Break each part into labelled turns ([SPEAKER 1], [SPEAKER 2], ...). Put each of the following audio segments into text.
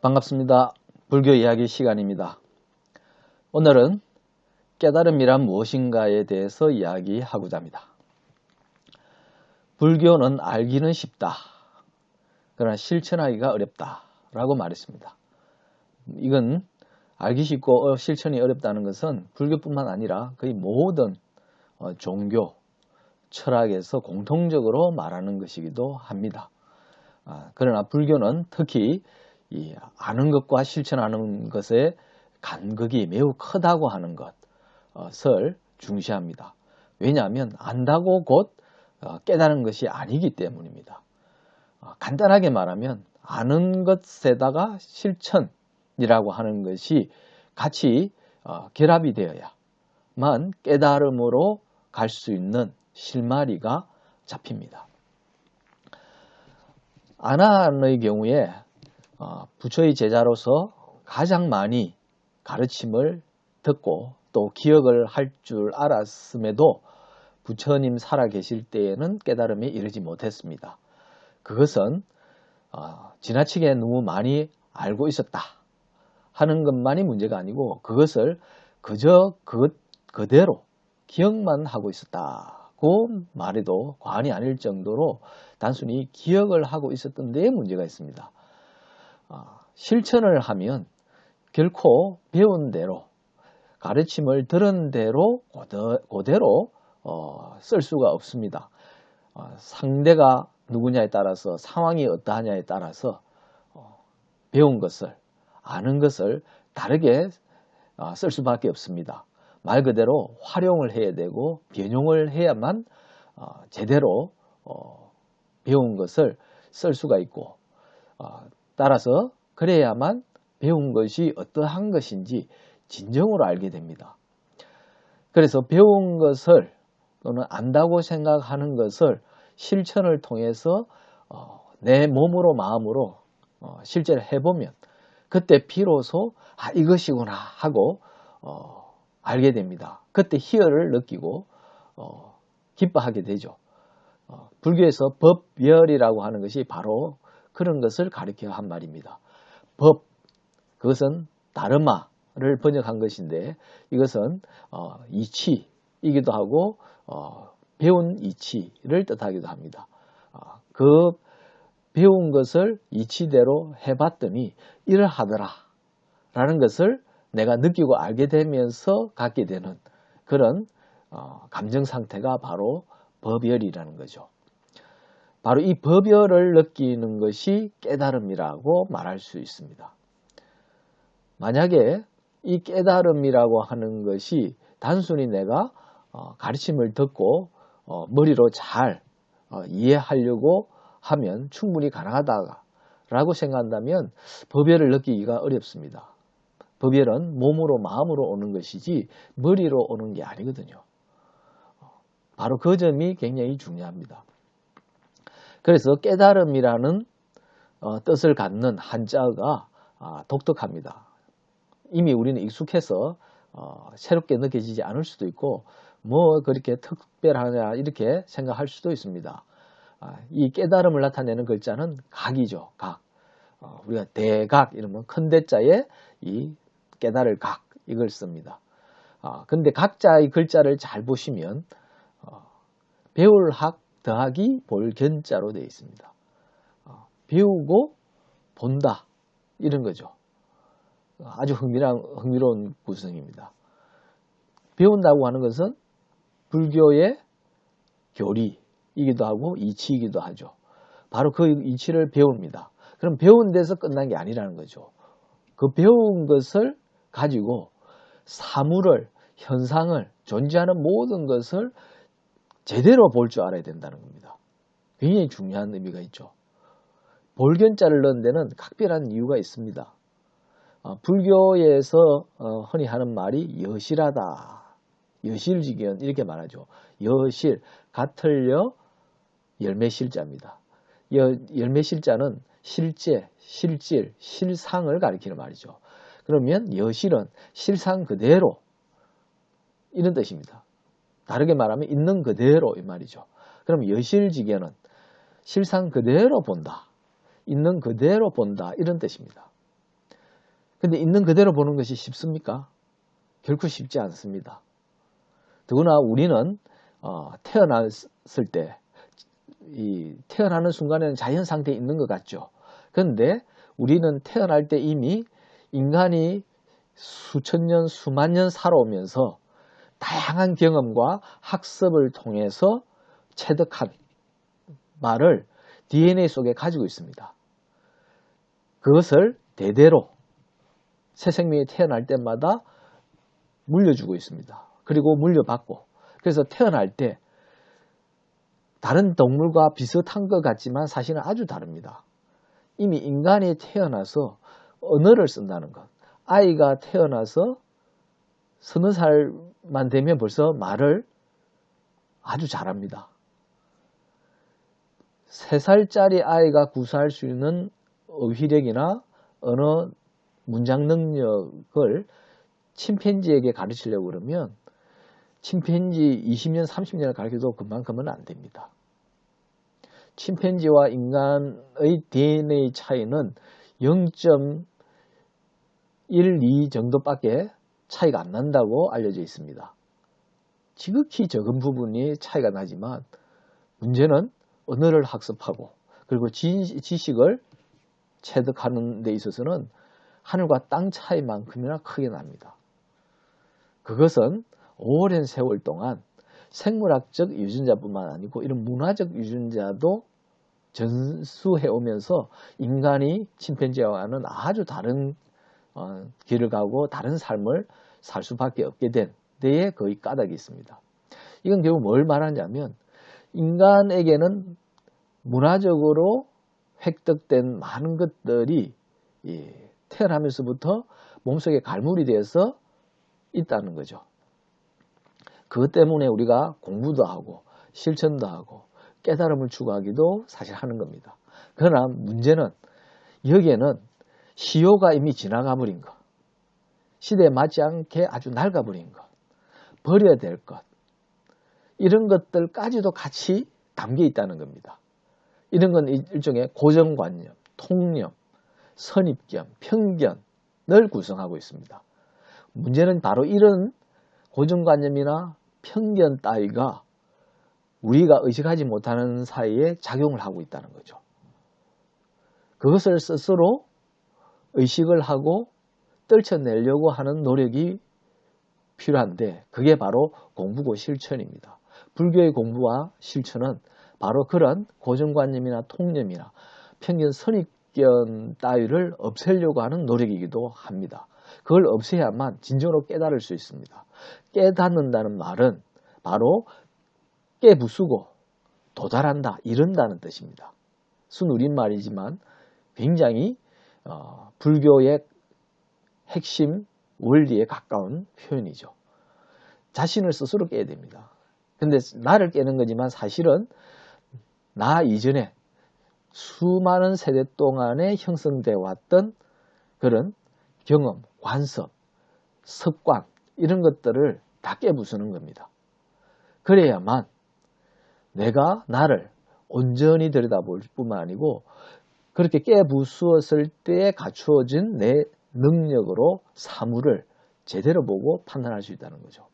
[SPEAKER 1] 반갑습니다. 불교 이야기 시간입니다. 오늘은 깨달음이란 무엇인가에 대해서 이야기하고자 합니다. 불교는 알기는 쉽다. 그러나 실천하기가 어렵다. 라고 말했습니다. 이건 알기 쉽고 실천이 어렵다는 것은 불교뿐만 아니라 거의 모든 종교, 철학에서 공통적으로 말하는 것이기도 합니다. 그러나 불교는 특히 이 아는 것과 실천하는 것의 간극이 매우 크다고 하는 것을 중시합니다. 왜냐하면 안다고 곧 깨달은 것이 아니기 때문입니다. 간단하게 말하면 아는 것에다가 실천이라고 하는 것이 같이 결합이 되어야만 깨달음으로 갈 수 있는 실마리가 잡힙니다. 아나한의 경우에 부처의 제자로서 가장 많이 가르침을 듣고 또 기억을 할 줄 알았음에도 부처님 살아계실 때에는 깨달음에 이르지 못했습니다. 그것은 지나치게 너무 많이 알고 있었다 하는 것만이 문제가 아니고 그것을 그저 그대로 기억만 하고 있었다고 말해도 과언이 아닐 정도로 단순히 기억을 하고 있었던 데에 문제가 있습니다. 실천을 하면 결코 배운 대로 가르침을 들은 대로 그대로 쓸 수가 없습니다. 상대가 누구냐에 따라서 상황이 어떠하냐에 따라서 배운 것을 아는 것을 다르게 쓸 수밖에 없습니다. 말 그대로 활용을 해야 되고 변용을 해야만 제대로 배운 것을 쓸 수가 있고 따라서 그래야만 배운 것이 어떠한 것인지 진정으로 알게 됩니다. 그래서 배운 것을 또는 안다고 생각하는 것을 실천을 통해서 내 몸으로 마음으로 실제를 해보면 그때 비로소 이것이구나 하고 알게 됩니다. 그때 희열을 느끼고 기뻐하게 되죠. 불교에서 법열이라고 하는 것이 바로 그런 것을 가리켜 한 말입니다. 법, 그것은 다르마를 번역한 것인데 이것은 이치이기도 하고 배운 이치를 뜻하기도 합니다. 그 배운 것을 이치대로 해봤더니 이러하더라 라는 것을 내가 느끼고 알게 되면서 갖게 되는 그런 감정 상태가 바로 법열이라는 거죠. 바로 이 법열을 느끼는 것이 깨달음이라고 말할 수 있습니다. 만약에 이 깨달음이라고 하는 것이 단순히 내가 가르침을 듣고 머리로 잘 이해하려고 하면 충분히 가능하다라고 생각한다면 법열을 느끼기가 어렵습니다. 법열은 몸으로 마음으로 오는 것이지 머리로 오는 게 아니거든요. 바로 그 점이 굉장히 중요합니다. 그래서 깨달음이라는 뜻을 갖는 한자가 독특합니다. 이미 우리는 익숙해서 새롭게 느껴지지 않을 수도 있고 뭐 그렇게 특별하냐 이렇게 생각할 수도 있습니다. 이 깨달음을 나타내는 글자는 각이죠. 각. 우리가 대각 이러면 큰 대자에 이 깨달을 각 이걸 씁니다. 근데 각자의 글자를 잘 보시면 배울 학 더하기 볼 견자로 되어 있습니다. 배우고 본다 이런 거죠. 아주 흥미로운 구성입니다. 배운다고 하는 것은 불교의 교리이기도 하고 이치이기도 하죠. 바로 그 이치를 배웁니다. 그럼 배운 데서 끝난 게 아니라는 거죠. 그 배운 것을 가지고 사물을, 현상을, 존재하는 모든 것을 제대로 볼 줄 알아야 된다는 겁니다. 굉장히 중요한 의미가 있죠. 볼견자를 넣은 데는 각별한 이유가 있습니다. 불교에서 흔히 하는 말이 여실하다. 여실지견 이렇게 말하죠. 여실, 같을려 열매실자입니다. 열매실자는 실제, 실질, 실상을 가리키는 말이죠. 그러면 여실은 실상 그대로 이런 뜻입니다. 다르게 말하면 있는 그대로 이 말이죠. 그럼 여실지견은 실상 그대로 본다. 있는 그대로 본다. 이런 뜻입니다. 근데 있는 그대로 보는 것이 쉽습니까? 결코 쉽지 않습니다. 더구나 우리는 태어났을 때 이 태어나는 순간에는 자연 상태에 있는 것 같죠. 그런데 우리는 태어날 때 이미 인간이 수천 년, 수만 년 살아오면서 다양한 경험과 학습을 통해서 체득한 말을 DNA 속에 가지고 있습니다. 그것을 대대로 새 생명이 태어날 때마다 물려주고 있습니다. 그리고 물려받고, 그래서 태어날 때 다른 동물과 비슷한 것 같지만 사실은 아주 다릅니다. 이미 인간이 태어나서 언어를 쓴다는 것. 아이가 태어나서 서너 살만 되면 벌써 말을 아주 잘합니다. 3살짜리 아이가 구사할 수 있는 어휘력이나 언어 문장 능력을 침팬지에게 가르치려고 그러면 침팬지 20년, 30년을 가르쳐도 그만큼은 안 됩니다. 침팬지와 인간의 DNA 차이는 0.12 정도밖에 차이가 안 난다고 알려져 있습니다. 지극히 적은 부분이 차이가 나지만 문제는 언어를 학습하고 그리고 지식을 체득하는 데 있어서는 하늘과 땅 차이만큼이나 크게 납니다. 그것은 오랜 세월 동안 생물학적 유전자뿐만 아니고 이런 문화적 유전자도 전수해 오면서 인간이 침팬지와는 아주 다른 길을 가고 다른 삶을 살 수밖에 없게 된 데에 거의 까닭이 있습니다. 이건 결국 뭘 말하냐면 인간에게는 문화적으로 획득된 많은 것들이 태어나면서부터 몸속에 갈물이 되어서 있다는 거죠. 그것 때문에 우리가 공부도 하고 실천도 하고 깨달음을 추구하기도 사실 하는 겁니다. 그러나 문제는 여기에는 시효가 이미 지나가 버린 것, 시대에 맞지 않게 아주 낡아버린 것, 버려야 될 것, 이런 것들까지도 같이 담겨 있다는 겁니다. 이런 건 일종의 고정관념, 통념, 선입견, 편견을 구성하고 있습니다. 문제는 바로 이런 고정관념이나 편견 따위가 우리가 의식하지 못하는 사이에 작용을 하고 있다는 거죠. 그것을 스스로 의식을 하고 떨쳐내려고 하는 노력이 필요한데 그게 바로 공부고 실천입니다. 불교의 공부와 실천은 바로 그런 고정관념이나 통념이나 편견, 선입견 따위를 없애려고 하는 노력이기도 합니다. 그걸 없애야만 진정으로 깨달을 수 있습니다. 깨닫는다는 말은 바로 깨부수고 도달한다, 이른다는 뜻입니다. 순우리말이지만 굉장히 불교의 핵심 원리에 가까운 표현이죠. 자신을 스스로 깨야 됩니다. 근데 나를 깨는 거지만 사실은 나 이전에 수많은 세대 동안에 형성되어 왔던 그런 경험, 관습, 습관 이런 것들을 다 깨부수는 겁니다. 그래야만 내가 나를 온전히 들여다볼 뿐만 아니고 그렇게 깨부수었을 때에 갖추어진 내 능력으로 사물을 제대로 보고 판단할 수 있다는 거죠.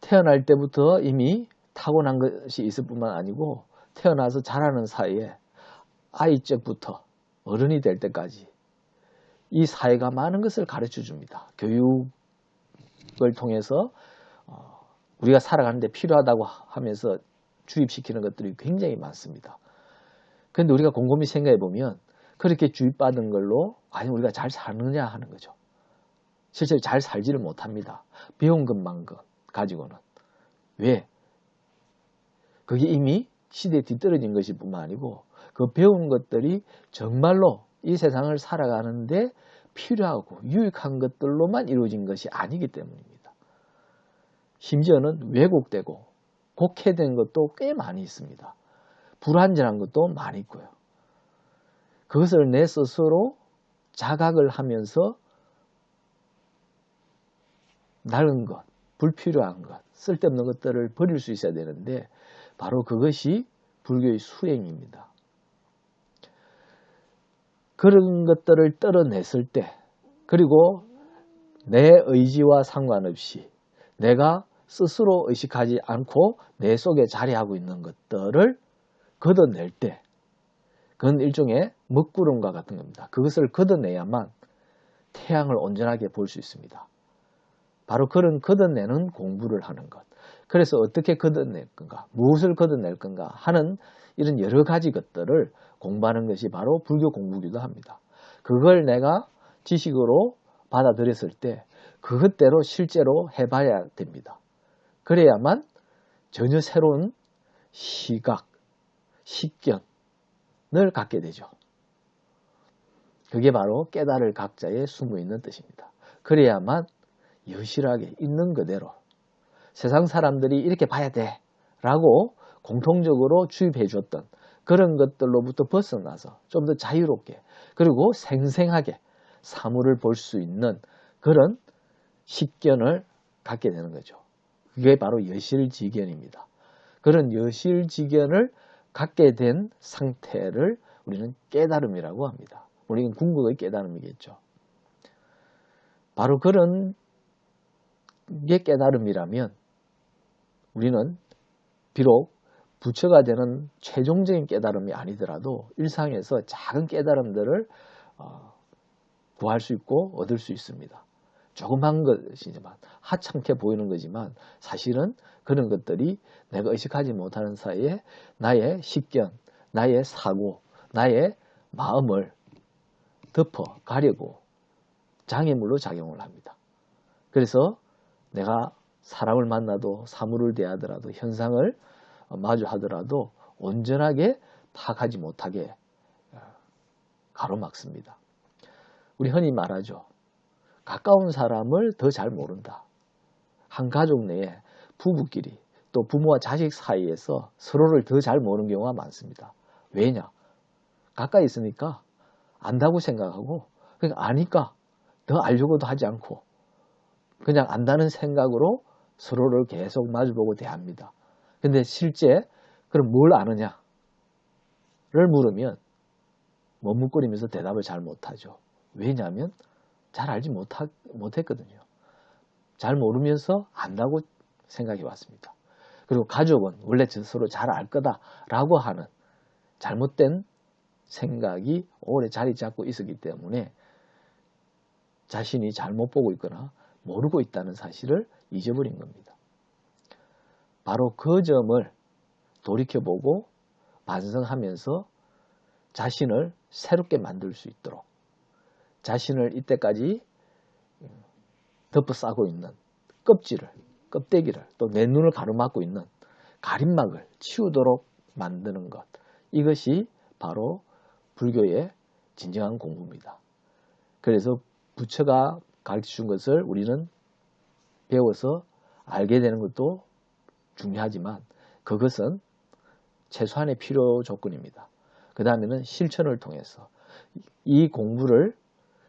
[SPEAKER 1] 태어날 때부터 이미 타고난 것이 있을 뿐만 아니고 태어나서 자라는 사이에 아이 적부터 어른이 될 때까지 이 사회가 많은 것을 가르쳐 줍니다. 교육을 통해서 우리가 살아가는 데 필요하다고 하면서 주입시키는 것들이 굉장히 많습니다. 그런데 우리가 곰곰이 생각해 보면 그렇게 주입받은 걸로 과연 우리가 잘 사느냐 하는 거죠. 실제로 잘 살지를 못합니다. 배운 것만 가지고는. 왜? 그게 이미 시대에 뒤떨어진 것일 뿐만 아니고 그 배운 것들이 정말로 이 세상을 살아가는데 필요하고 유익한 것들로만 이루어진 것이 아니기 때문입니다. 심지어는 왜곡되고 곡해된 것도 꽤 많이 있습니다. 불완전한 것도 많이 있고요. 그것을 내 스스로 자각을 하면서 낡은 것, 불필요한 것, 쓸데없는 것들을 버릴 수 있어야 되는데 바로 그것이 불교의 수행입니다. 그런 것들을 떨어냈을 때, 그리고 내 의지와 상관없이 내가 스스로 의식하지 않고 내 속에 자리하고 있는 것들을 걷어낼 때, 그건 일종의 먹구름과 같은 겁니다. 그것을 걷어내야만 태양을 온전하게 볼 수 있습니다. 바로 그런 걷어내는 공부를 하는 것. 그래서 어떻게 걷어낼 건가, 무엇을 걷어낼 건가 하는 이런 여러 가지 것들을 공부하는 것이 바로 불교 공부기도 합니다. 그걸 내가 지식으로 받아들였을 때 그것대로 실제로 해봐야 됩니다. 그래야만 전혀 새로운 시각, 식견을 갖게 되죠. 그게 바로 깨달을 각자에 숨어있는 뜻입니다. 그래야만 여실하게 있는 그대로 세상 사람들이 이렇게 봐야 돼 라고 공통적으로 주입해 줬던 그런 것들로부터 벗어나서 좀 더 자유롭게, 그리고 생생하게 사물을 볼 수 있는 그런 식견을 갖게 되는 거죠. 그게 바로 여실지견입니다. 그런 여실지견을 갖게 된 상태를 우리는 깨달음이라고 합니다. 우리는 궁극의 깨달음이겠죠. 바로 그런 게 깨달음이라면 우리는 비록 부처가 되는 최종적인 깨달음이 아니더라도 일상에서 작은 깨달음들을 구할 수 있고 얻을 수 있습니다. 조그만 것이지만, 하찮게 보이는 거지만 사실은 그런 것들이 내가 의식하지 못하는 사이에 나의 식견, 나의 사고, 나의 마음을 덮어 가려고 장애물로 작용을 합니다. 그래서 내가 사람을 만나도, 사물을 대하더라도, 현상을 마주하더라도 온전하게 파악하지 못하게 가로막습니다. 우리 흔히 말하죠. 가까운 사람을 더 잘 모른다. 한 가족 내에 부부끼리, 또 부모와 자식 사이에서 서로를 더 잘 모르는 경우가 많습니다. 왜냐? 가까이 있으니까 안다고 생각하고, 그러니까 아니까 더 알려고도 하지 않고 그냥 안다는 생각으로 서로를 계속 마주보고 대합니다. 근데 실제 그럼 뭘 아느냐를 물으면 머뭇거리면서 대답을 잘 못하죠. 왜냐하면 잘 알지 못했거든요. 잘 모르면서 안다고 생각해 왔습니다. 그리고 가족은 원래 서로 잘 알 거다라고 하는 잘못된 생각이 오래 자리 잡고 있었기 때문에 자신이 잘못 보고 있거나 모르고 있다는 사실을 잊어버린 겁니다. 바로 그 점을 돌이켜보고 반성하면서 자신을 새롭게 만들 수 있도록, 자신을 이때까지 덮어싸고 있는 껍데기를, 또 내 눈을 가로막고 있는 가림막을 치우도록 만드는 것, 이것이 바로 불교의 진정한 공부입니다. 그래서 부처가 가르쳐준 것을 우리는 배워서 알게 되는 것도 중요하지만 그것은 최소한의 필요 조건입니다. 그 다음에는 실천을 통해서 이 공부를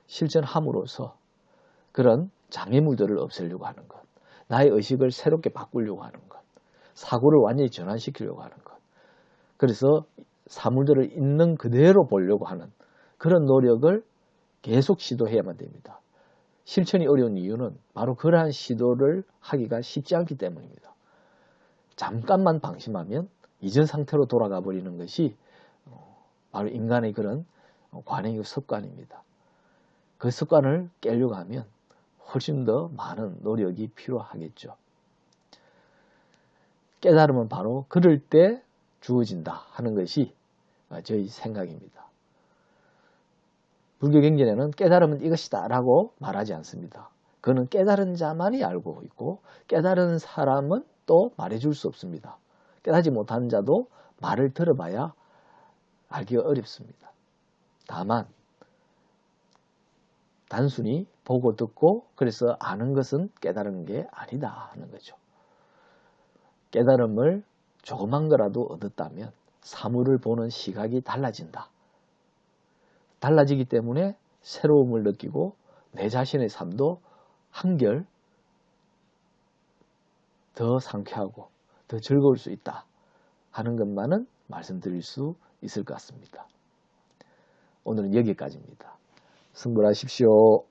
[SPEAKER 1] 실천함으로써 그런 장애물들을 없애려고 하는 것, 나의 의식을 새롭게 바꾸려고 하는 것, 사고를 완전히 전환시키려고 하는 것, 그래서 사물들을 있는 그대로 보려고 하는 그런 노력을 계속 시도해야만 됩니다. 실천이 어려운 이유는 바로 그러한 시도를 하기가 쉽지 않기 때문입니다. 잠깐만 방심하면 이전 상태로 돌아가 버리는 것이 바로 인간의 그런 관행의 습관입니다. 그 습관을 깨려고 하면 훨씬 더 많은 노력이 필요하겠죠. 깨달음은 바로 그럴 때 주어진다 하는 것이 저희 생각입니다. 불교 경전에는 깨달음은 이것이다 라고 말하지 않습니다. 그는 깨달은 자만이 알고 있고 깨달은 사람은 또 말해줄 수 없습니다. 깨닫지 못하는 자도 말을 들어봐야 알기가 어렵습니다. 다만 단순히 보고 듣고 그래서 아는 것은 깨달은 게 아니다 하는 거죠. 깨달음을 조그만 거라도 얻었다면 사물을 보는 시각이 달라진다. 달라지기 때문에 새로움을 느끼고 내 자신의 삶도 한결 더 상쾌하고 더 즐거울 수 있다 하는 것만은 말씀드릴 수 있을 것 같습니다. 오늘은 여기까지입니다. 승부하십시오.